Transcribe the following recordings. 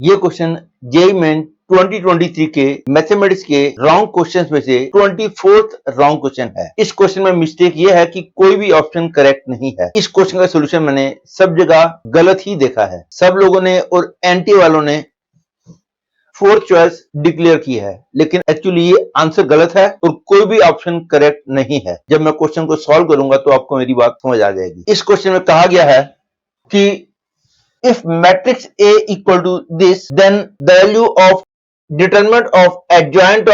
ये question JEE main 2023 के mathematics के रॉन्ग क्वेश्चंस में से 24th रॉन्ग क्वेश्चन है। इस क्वेश्चन में मिस्टेक ये है कि कोई भी ऑप्शन करेक्ट नहीं है। इस क्वेश्चन का सोल्यूशन मैंने सब जगह गलत ही देखा है। सब लोगों ने और एंटी वालों ने फोर्थ चॉइस डिक्लेयर की है, लेकिन एक्चुअली ये आंसर गलत है और कोई भी ऑप्शन करेक्ट नहीं है। जब मैं क्वेश्चन को सॉल्व करूंगा तो आपको मेरी बात समझ आ जाएगी। इस क्वेश्चन में कहा गया है कि if matrix A equal to this, then the value of determinant of adjoint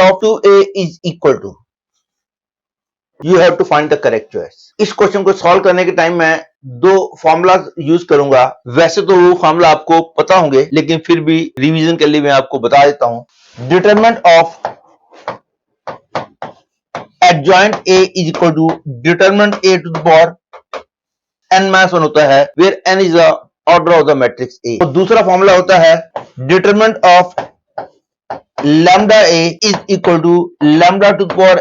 of 2A is equal to. You have to find the correct choice. इस क्वेश्चन को सॉल्व करने के टाइम मैं दो फॉर्मूला यूज करूंगा। वैसे तो वो फॉर्मूला आपको पता होंगे, लेकिन फिर भी रिवीजन के लिए मैं आपको बता देता हूं। Determinant of adjoint A is equal to determinant A to the power n-1 होता है, where n is the order of the matrix A। तो दूसरा फॉर्मूला होता है determinant of lambda A is equal to lambda to the power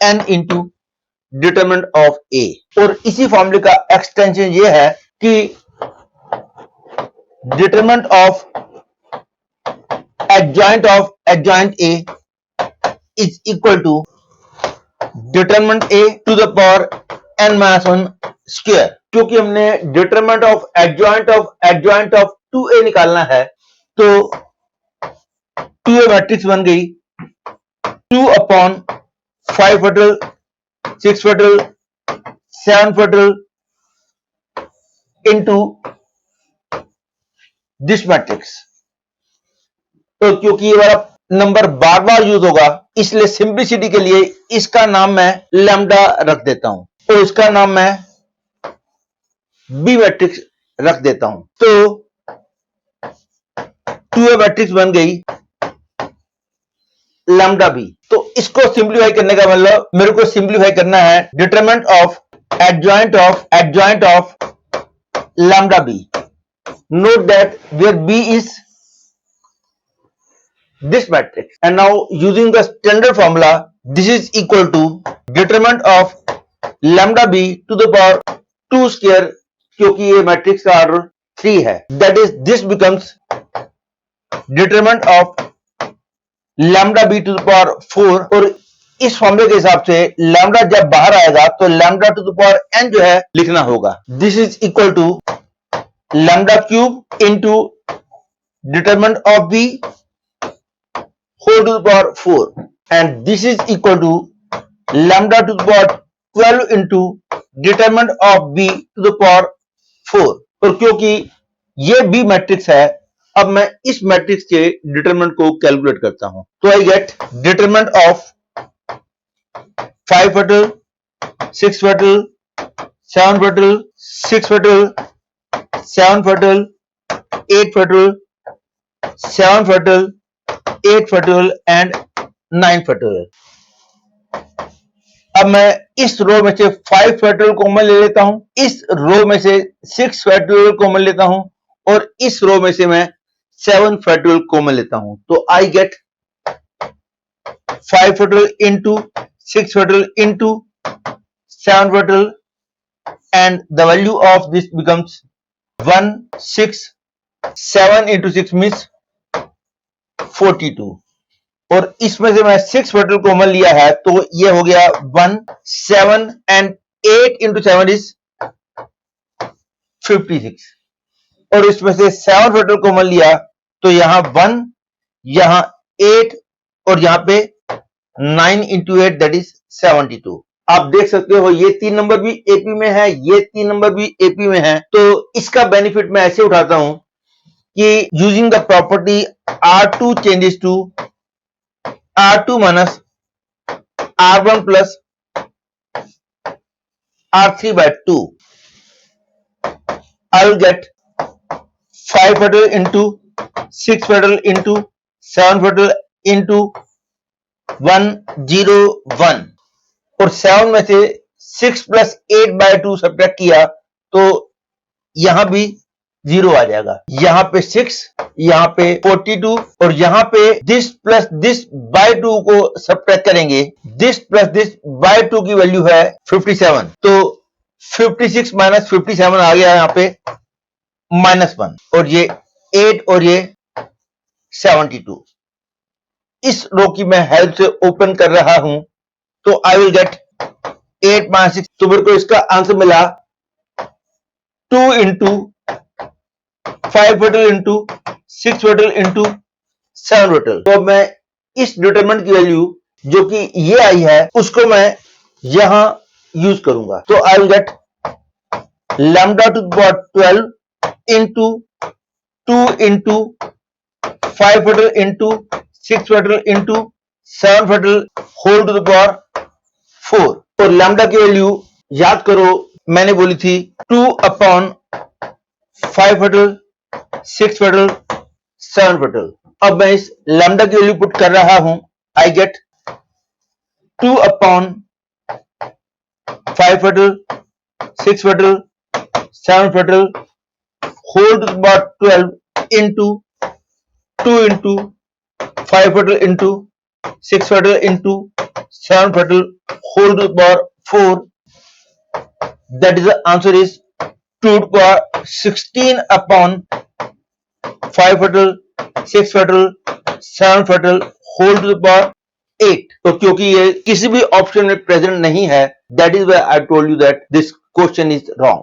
n into determinant of A। और इसी फॉर्मूले का एक्सटेंशन ये है कि determinant of adjoint A is equal to determinant A to the power n-1 square। क्योंकि हमने determinant of adjoint of 2A निकालना है, तो 2A मैट्रिक्स बन गई 2/5 factorial 6 factorial 7 factorial into this matrix. तो क्योंकि ये वाला नंबर बार बार यूज होगा, इसलिए सिंप्लिसिटी के लिए इसका नाम मैं लैम्डा रख देता हूं और इसका नाम मैं बी मैट्रिक्स रख देता हूं। तो 2A मैट्रिक्स बन गई लैम्डा बी। तो इसको सिंप्लीफाई करने का मतलब मेरे को सिंप्लीफाई करना है determinant of adjoint of lambda B. Note that where B is this matrix, and now using the standard formula, this is equal to determinant of lambda b to the power 2 square, क्योंकि ये matrix का order 3 है। That is, this becomes determinant of lambda b to the power 4। और इस फॉर्मूले के हिसाब से लैम्डा जब बाहर आएगा तो lambda two the power n जो है लिखना होगा। This is equal to lambda cube into determinant of b whole to the power 4, and this is equal to lambda to the power 12 into determinant of b to the power 4। और क्योंकि ये b matrix है, अब मैं इस matrix के determinant को calculate करता हूं। तो I get determinant of 5 factorial 6 factorial 7 factorial 6 factorial 7 factorial 8 factorial 7 factorial 8 factorial and 9 factorial. अब मैं इस रो में से 5 फैक्टोरियल कॉमन ले लेता हूं, इस रो में से 6 फैक्टोरियल कॉमन लेता हूं और इस रो में से मैं 7 फैक्टोरियल कॉमन लेता हूं। तो I get 5 factorial into 6 factorial into 7 factorial, and the value of this becomes 1 6 7 into 6 means 42। और इसमें से मैं 6 फैक्टोरियल कॉमन लिया है, तो ये हो गया 1 7 एंड 8 into 7 is 56। और इसमें से 7 फैक्टोरियल कॉमन लिया तो यहां 1 यहां 8 और यहां पे 9 into 8 that is 72। आप देख सकते हो ये 3 नंबर भी एपी में है, ये 3 नंबर भी एपी में है। तो इसका बेनिफिट मैं ऐसे उठाता हूं कि using the property R2 changes to R2 minus R1 plus R3 by 2, I'll get 5 factorial into 6 factorial into 7 factorial into 101। और 7 में से 6 plus 8 by 2 सब्ट्रैक्ट किया तो यहां भी 0 आ जाएगा। यहां पे 6, यहां पे 42 और यहां पे दिस प्लस दिस बाय 2 को सब्ट्रैक्ट करेंगे। दिस प्लस दिस बाय 2 की वैल्यू है 57। तो 56 माइनस 57 आ गया यहां पे -1 और ये 8 और ये 72। इस रो की मैं हेल्प से ओपन कर रहा हूं तो आई विल गेट 8 - 6। तो मेरे को इसका आंसर मिला 2 into 5 factorial into 6 factorial into 7 फटल। तो अब मैं इस डिटरमिनेंट की वैल्यू जो कि ये आई है उसको मैं यहां यूज करूंगा। तो I will get lambda two the power 12 into 2 into 5 factorial into 6 factorial into 7 factorial whole to the power 4। और लैम्डा की वैल्यू याद करो, मैंने बोली थी 2 अपॉन 5 फटल 6 फटल 7 फटल। अब मैं इस लैम्डा की वैल्यू पुट कर रहा हूं। आई गेट 2 अपॉन 5 फटल 6 factorial 7 factorial whole to the power 12 into 2 into 5 factorial into 6 factorial into 7 factorial whole to the power 4। That is the answer is 2 to the power 16 upon 5 fatal 6 fatal 7 fatal whole to the power 8। तो क्योंकि ये किसी भी option में present नहीं है, that is why I told you that this question is wrong।